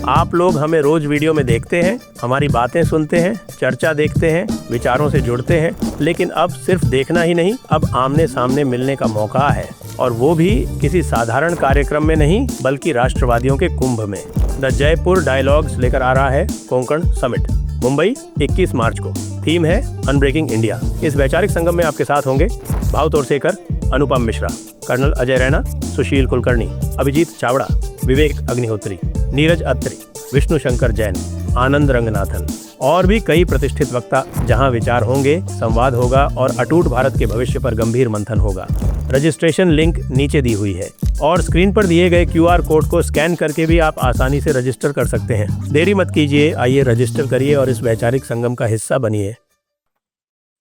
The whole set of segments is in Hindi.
आप लोग हमें रोज वीडियो में देखते हैं, हमारी बातें सुनते हैं, चर्चा देखते हैं, विचारों से जुड़ते हैं, लेकिन अब सिर्फ देखना ही नहीं, अब आमने सामने मिलने का मौका है, और वो भी किसी साधारण कार्यक्रम में नहीं बल्कि राष्ट्रवादियों के कुंभ में। द जयपुर डायलॉग्स लेकर आ रहा है कोंकण समिट, मुंबई 21 मार्च को। थीम है अनब्रेकिंग इंडिया। इस वैचारिक संगम में आपके साथ होंगे भाव तोरसेकर, अनुपम मिश्रा, कर्नल अजय रैना, सुशील कुलकर्णी, अभिजीत चावड़ा, विवेक अग्निहोत्री, नीरज अत्री, विष्णु शंकर जैन, आनंद रंगनाथन और भी कई प्रतिष्ठित वक्ता। जहां विचार होंगे, संवाद होगा और अटूट भारत के भविष्य पर गंभीर मंथन होगा। रजिस्ट्रेशन लिंक नीचे दी हुई है और स्क्रीन पर दिए गए QR कोड को स्कैन करके भी आप आसानी से रजिस्टर कर सकते हैं। देरी मत कीजिए, आइए रजिस्टर करिए और इस वैचारिक संगम का हिस्सा बनिए।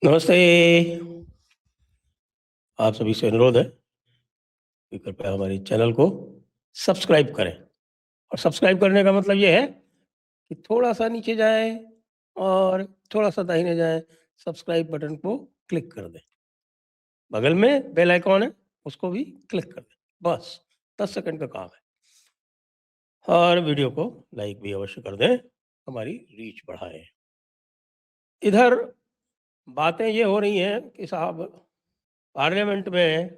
नमस्ते। आप सभी से अनुरोध है कि कृपया हमारे चैनल को सब्सक्राइब करें, और सब्सक्राइब करने का मतलब ये है कि थोड़ा सा नीचे जाएं और थोड़ा सा दाहिने जाएं, सब्सक्राइब बटन को क्लिक कर दें। बगल में बेल आइकॉन है, उसको भी क्लिक कर दें। बस 10 सेकंड का काम है। और वीडियो को लाइक भी अवश्य कर दें, हमारी रीच बढ़ाएं। इधर बातें ये हो रही हैं कि साहब पार्लियामेंट में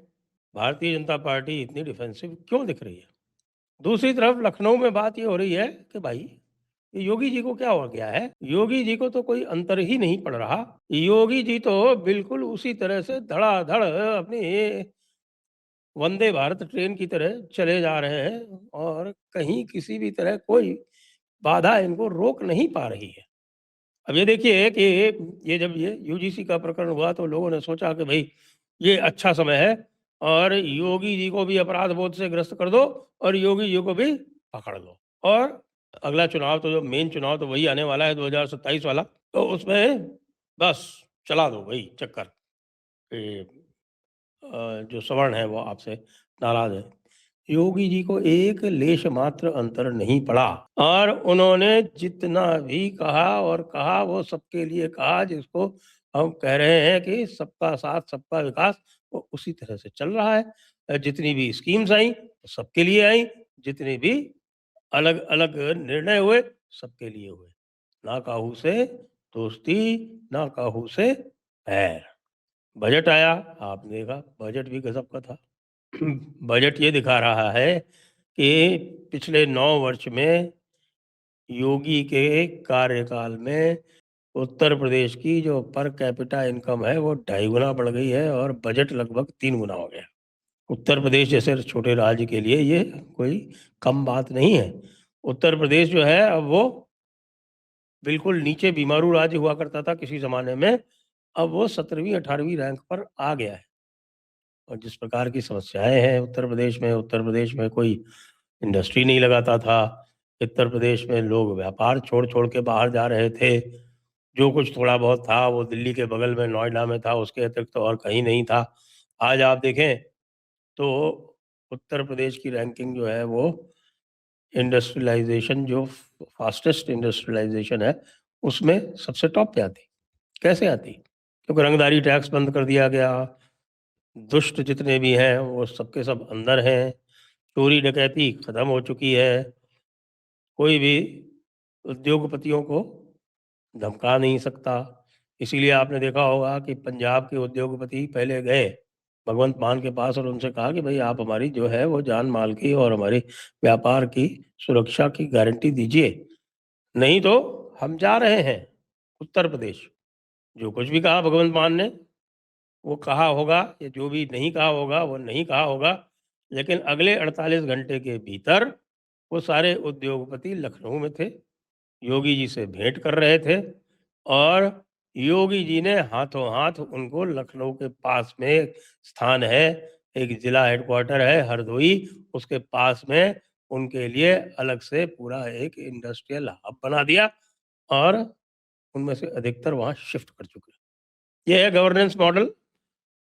भारतीय जनता पार्टी इतनी डिफेंसिव क्यों दिख रही है। दूसरी तरफ लखनऊ में बात ये हो रही है कि भाई ये योगी जी को क्या हो गया है। योगी जी को तो कोई अंतर ही नहीं पड़ रहा। योगी जी तो बिल्कुल उसी तरह से धड़ाधड़ अपनी वंदे भारत ट्रेन की तरह चले जा रहे हैं, और कहीं किसी भी तरह कोई बाधा इनको रोक नहीं पा रही है। अब ये देखिए कि ये जब ये यूजीसी का प्रकरण हुआ तो लोगों ने सोचा कि भाई ये अच्छा समय है और योगी जी को भी अपराध बोध से ग्रस्त कर दो और योगी जी को भी पकड़ लो, और अगला चुनाव तो जो मेन चुनाव तो वही आने वाला है 2027 वाला, तो उसमें बस चला दो वही चक्कर कि जो सवर्ण है वो आपसे नाराज है। योगी जी को एक लेश मात्र अंतर नहीं पड़ा, और उन्होंने जितना भी कहा और कहा वो सबके लिए कहा, जिसको हम कह रहे हैं कि सबका साथ सबका विकास, वो उसी तरह से चल रहा है। जितनी भी स्कीम्स आई वो सबके लिए आई, जितने भी अलग अलग निर्णय हुए सबके लिए हुए। ना काहू से दोस्ती, ना काहू से बैर। बजट आया, आपने देखा बजट भी गजब का था। बजट ये दिखा रहा है कि पिछले 9 वर्ष में योगी के कार्यकाल में उत्तर प्रदेश की जो पर कैपिटा इनकम है वो 2.5 गुना बढ़ गई है, और बजट लगभग 3 गुना हो गया। उत्तर प्रदेश जैसे छोटे राज्य के लिए ये कोई कम बात नहीं है। उत्तर प्रदेश जो है अब वो बिल्कुल नीचे बीमारू राज्य हुआ करता था किसी ज़माने में, अब वो 17वीं 18वीं रैंक पर आ गया है। और जिस प्रकार की समस्याएं हैं उत्तर प्रदेश में कोई इंडस्ट्री नहीं लगाता था। उत्तर प्रदेश में लोग व्यापार छोड़ छोड़ के बाहर जा रहे थे। जो कुछ थोड़ा बहुत था वो दिल्ली के बगल में नोएडा में था, उसके अतिरिक्त तो और कहीं नहीं था। आज आप देखें तो उत्तर प्रदेश की रैंकिंग जो है वो इंडस्ट्रियलाइजेशन, जो फास्टेस्ट इंडस्ट्रियलाइजेशन है, उसमें सबसे टॉप पे आती। कैसे आती? क्योंकि रंगदारी टैक्स बंद कर दिया गया, दुष्ट जितने भी हैं वो सबके सब अंदर हैं, चोरी डकैती खत्म हो चुकी है, कोई भी उद्योगपतियों को धमका नहीं सकता। इसीलिए आपने देखा होगा कि पंजाब के उद्योगपति पहले गए भगवंत मान के पास और उनसे कहा कि भाई आप हमारी जो है वो जान माल की और हमारे व्यापार की सुरक्षा की गारंटी दीजिए, नहीं तो हम जा रहे हैं उत्तर प्रदेश। जो कुछ भी कहा भगवंत मान ने वो कहा होगा, या जो भी नहीं कहा होगा वो नहीं कहा होगा, लेकिन अगले 48 घंटे के भीतर वो सारे उद्योगपति लखनऊ में थे, योगी जी से भेंट कर रहे थे, और योगी जी ने हाथों हाथ उनको लखनऊ के पास में एक स्थान है, एक जिला हेडक्वार्टर है हरदोई, उसके पास में उनके लिए अलग से पूरा एक इंडस्ट्रियल हब बना दिया, और उनमें से अधिकतर वहाँ शिफ्ट कर चुके हैं। ये है गवर्नेंस मॉडल।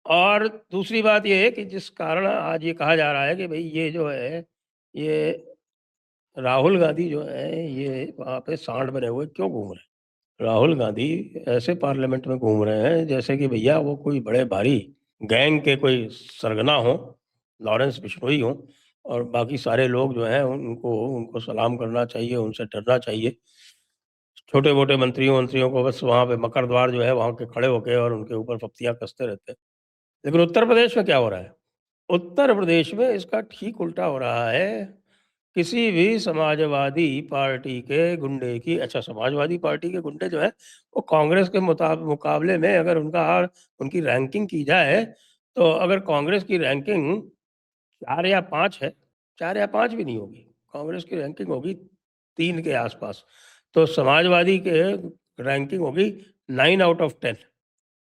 और दूसरी बात ये है कि जिस कारण आज ये कहा जा रहा है कि भाई ये जो है ये राहुल गांधी जो है ये वहाँ पे सांड बने हुए क्यों घूम रहे हैं। राहुल गांधी ऐसे पार्लियामेंट में घूम रहे हैं जैसे कि भैया वो कोई बड़े भारी गैंग के कोई सरगना हो, लॉरेंस बिश्नोई हो, और बाकी सारे लोग जो हैं उनको सलाम करना चाहिए, उनसे डरना चाहिए। छोटे-मोटे मंत्रियों को बस वहाँ पे मकरद्वार जो है वहाँ के खड़े होके और उनके ऊपर पप्तियाँ कसते रहते हैं। लेकिन उत्तर प्रदेश में क्या हो रहा है? उत्तर प्रदेश में इसका ठीक उल्टा हो रहा है। किसी भी समाजवादी पार्टी के गुंडे की अच्छा समाजवादी पार्टी के गुंडे जो हैं वो कांग्रेस के मुकाबले में अगर उनकी रैंकिंग की जाए, तो अगर कांग्रेस की रैंकिंग 4 या 5 है, 4 या 5 भी नहीं होगी, कांग्रेस की रैंकिंग होगी 3 के आसपास, तो समाजवादी के रैंकिंग होगी 9 आउट ऑफ 10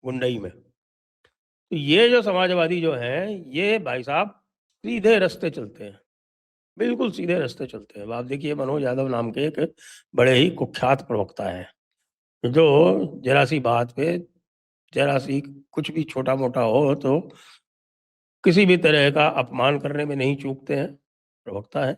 गुंडई में। तो ये जो समाजवादी जो हैं, ये भाई साहब सीधे रास्ते चलते हैं, बिल्कुल सीधे रास्ते चलते हैं। अब आप देखिए मनोज यादव नाम के एक बड़े ही कुख्यात प्रवक्ता हैं, जो ज़रा-सी बात पे, ज़रा-सी कुछ भी छोटा-मोटा हो तो किसी भी तरह का अपमान करने में नहीं चूकते हैं, प्रवक्ता हैं।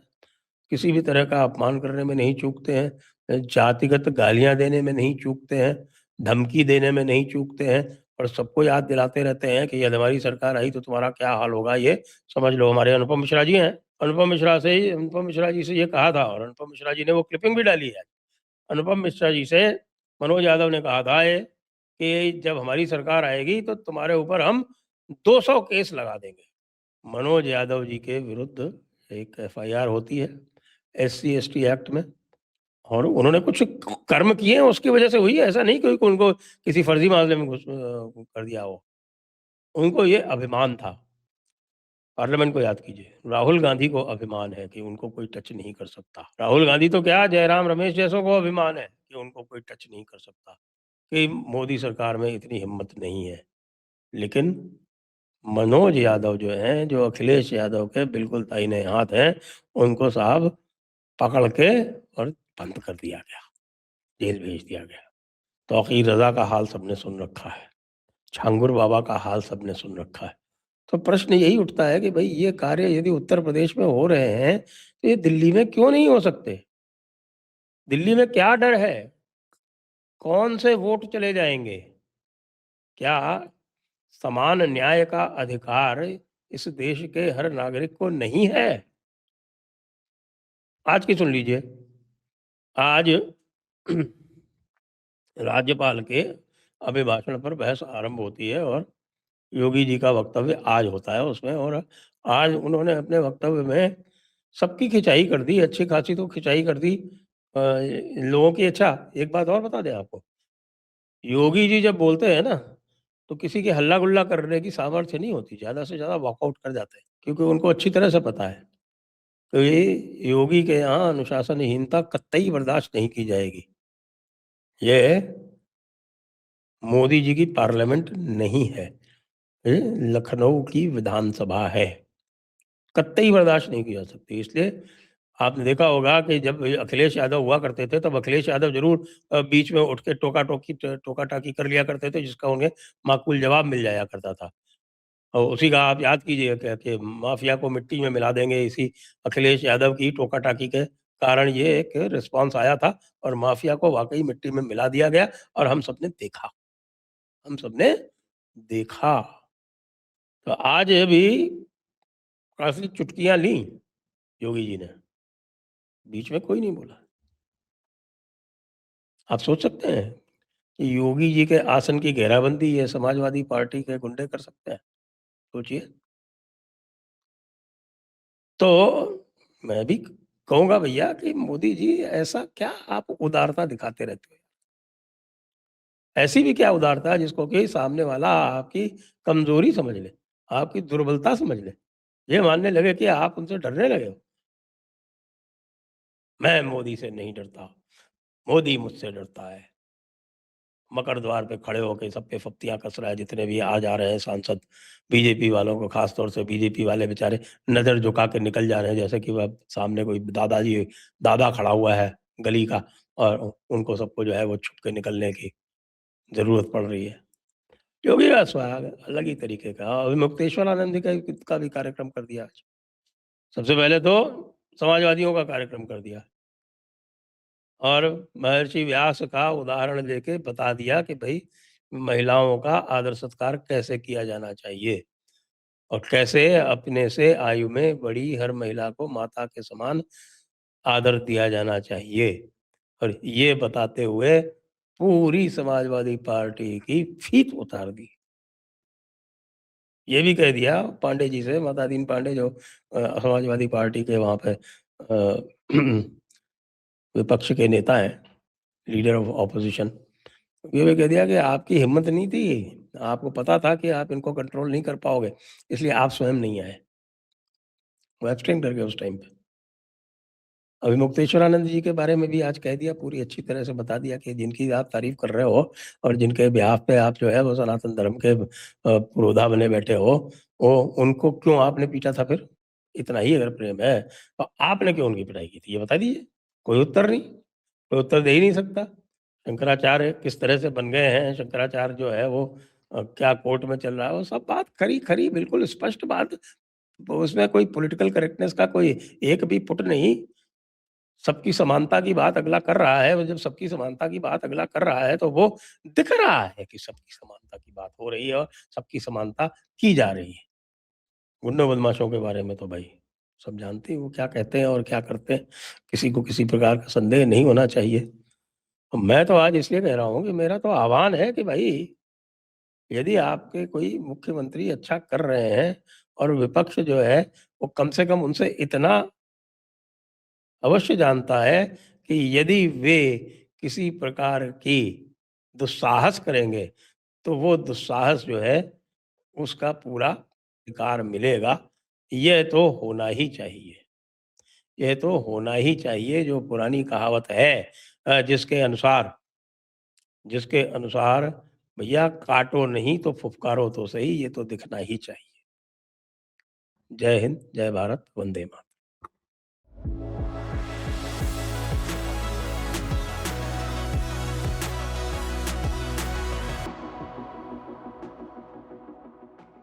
किसी भी तरह का अपमान करने में नहीं चूकते हैं, जातिगत गालियाँ देने में नहीं चूकते हैं, धमकी देने में नहीं चूकते हैं और सबको याद दिलाते रहते हैं कि यदि हमारी सरकार आई तो तुम्हारा क्या हाल होगा, ये समझ लो। हमारे अनुपम मिश्रा जी हैं, अनुपम मिश्रा जी से ये कहा था और अनुपम मिश्रा जी ने वो क्लिपिंग भी डाली है। अनुपम मिश्रा जी से मनोज यादव ने कहा था ये कि जब हमारी सरकार आएगी तो तुम्हारे ऊपर हम 200 केस लगा देंगे। मनोज यादव जी के विरुद्ध एक एफआईआर होती है एससी-एसटी एक्ट में और उन्होंने कुछ कर्म किए हैं उसकी वजह से हुई है, ऐसा नहीं कोई उनको किसी फर्जी मामले में कर दिया हो। उनको ये अभिमान था। पार्लियामेंट को याद कीजिए, राहुल गांधी को अभिमान है कि उनको कोई टच नहीं कर सकता। राहुल गांधी तो क्या, जयराम रमेश जैसों को अभिमान है कि उनको कोई टच नहीं कर सकता, कि मोदी सरकार में इतनी हिम्मत नहीं है। लेकिन मनोज यादव जो हैं, जो अखिलेश यादव के बिल्कुल दाहिने हाथ हैं, उनको साहब पकड़ के और बंद कर दिया गया, जेल भेज दिया गया। तौकीर रज़ा का हाल सबने सुन रखा है, छांगुर बाबा का हाल सबने सुन रखा है। तो प्रश्न यही उठता है कि भई ये कार्य यदि उत्तर प्रदेश में हो रहे हैं, तो ये दिल्ली में क्यों नहीं हो सकते? दिल्ली में क्या डर है? कौन से वोट चले जाएँगे? क्या समान न्याय का अधिकार इस देश के हर नागरिक को नहीं है? आज की सुन लीजिए, आज राज्यपाल के अभिभाषण पर बहस आरंभ होती है और योगी जी का वक्तव्य आज होता है उसमें, और आज उन्होंने अपने वक्तव्य में सबकी खिंचाई कर दी, अच्छी खासी तो खिंचाई कर दी लोगों की। अच्छा, एक बात और बता दें आपको, योगी जी जब बोलते हैं ना, तो किसी की हल्ला-गुल्ला करने की सामर्थ्य नहीं होती, ज़्यादा से ज़्यादा वॉकआउट कर जाते हैं, क्योंकि उनको अच्छी तरह से पता है। तो ये योगी के यहाँ अनुशासनहीनता कतई बर्दाश्त नहीं की जाएगी। ये मोदी जी की पार्लियामेंट नहीं है, ये लखनऊ की विधानसभा है। कतई बर्दाश्त नहीं की जा सकती। इसलिए आपने देखा होगा कि जब अखिलेश यादव हुआ करते थे, तब अखिलेश यादव ज़रूर बीच में उठ के टोका-टाकी कर लिया करते थे, जिसका उन्हें माकूल जवाब मिल जाया करता था। और उसी का आप याद कीजिए कि माफिया को मिट्टी में मिला देंगे, इसी अखिलेश यादव की टोका-टाकी के कारण ये एक रिस्पॉन्स आया था और माफिया को वाक़ई मिट्टी में मिला दिया गया और हम सबने देखा, हम सबने देखा। तो आज भी काफ़ी चुटकियाँ लीं योगी जी ने, बीच में कोई नहीं बोला। आप सोच सकते हैं कि योगी जी के आसन की घेराबंदी ये समाजवादी पार्टी के गुंडे कर सकते हैं? सोचिए। तो मैं भी कहूँगा भैया कि मोदी जी ऐसा क्या आप उदारता दिखाते रहते हो? ऐसी भी क्या उदारता है जिसको कि सामने वाला आपकी कमज़ोरी समझ ले, आपकी दुर्बलता समझ ले, ये मानने लगे कि आप उनसे डरने लगे हो? मैं मोदी से नहीं डरता, मोदी मुझसे डरता है। मकर द्वार पे खड़े होके सब पे फप्तियाँ कस रहा है, जितने भी आ जा रहे हैं सांसद, बीजेपी वालों को, खास तौर से बीजेपी वाले बेचारे नज़र झुका के निकल जा रहे हैं, जैसे कि वह सामने कोई दादा खड़ा हुआ है गली का और उनको सबको जो है वो छुप के निकलने की ज़रूरत पड़ रही है। योगी का स्वभाव अलग ही तरीके का, और मुक्तेश्वर आनंद का भी कार्यक्रम कर दिया आज। सबसे पहले तो समाजवादियों का कार्यक्रम कर दिया और महर्षि व्यास का उदाहरण देके बता दिया कि भई महिलाओं का आदर-सत्कार कैसे किया जाना चाहिए। और कैसे अपने से आयु में बड़ी हर महिला को माता के समान आदर दिया जाना चाहिए, और ये बताते हुए पूरी समाजवादी पार्टी की फीत उतार दी। ये भी कह दिया पांडे जी से, मतादीन पांडे जो समाजवादी पार्टी के वहाँ पे विपक्ष के नेता हैं, लीडर ऑफ ऑपोजिशन। ये भी कह दिया कि आपकी हिम्मत नहीं थी, आपको पता था कि आप इनको कंट्रोल नहीं कर पाओगे, इसलिए आप स्वयं नहीं आए। वो एब्सटेन कर गए उस टाइम पे। अभी मुक्तेश्वरानंद जी के बारे में भी आज कह दिया, पूरी अच्छी तरह से बता दिया कि जिनकी आप तारीफ़ कर रहे हो और जिनके बिहाफ़ पे आप जो है वो सनातन धर्म के पुरोधा बने बैठे हो, वो उनको क्यों आपने पीटा था फिर? इतना ही अगर प्रेम है, तो आपने क्यों उनकी पिटाई की थी? ये बता दीजिए। कोई उत्तर नहीं, कोई उत्तर दे ही नहीं सकता। शंकराचार्य किस तरह से बन गए हैं, शंकराचार्य जो है वो क्या कोर्ट में चल रहा है, वो सब बात खरी-खरी बिल्कुल स्पष्ट बात, उसमें कोई पॉलिटिकल करेक्टनेस का कोई एक भी पुट नहीं। सबकी समानता की बात अगला कर रहा है, वो जब सबकी समानता की बात अगला कर रहा है, तो वो दिख रहा है कि सबकी समानता की बात हो रही है और सबकी समानता की जा रही है। गुंडों बदमाशों के बारे में तो भाई सब जानते हैं वो क्या कहते हैं और क्या करते हैं, किसी को किसी प्रकार का संदेह नहीं होना चाहिए। तो मैं तो आज इसलिए कह रहा हूँ कि मेरा तो आह्वान है कि भाई, यदि आपके कोई मुख्यमंत्री अच्छा कर रहे हैं और विपक्ष जो है, वो कम से कम उनसे इतना अवश्य जानता है कि यदि वे किसी प्रकार की दुस्साहस करेंगे, तो वो दुस्साहस जो है, उसका पूरा अधिकार मिलेगा। यह तो होना ही चाहिए। यह तो होना ही चाहिए, जो पुरानी कहावत है जिसके अनुसार भैया काटो नहीं तो फुफकारो तो सही, ये तो दिखना ही चाहिए। जय हिंद, जय भारत, वंदे मातरम।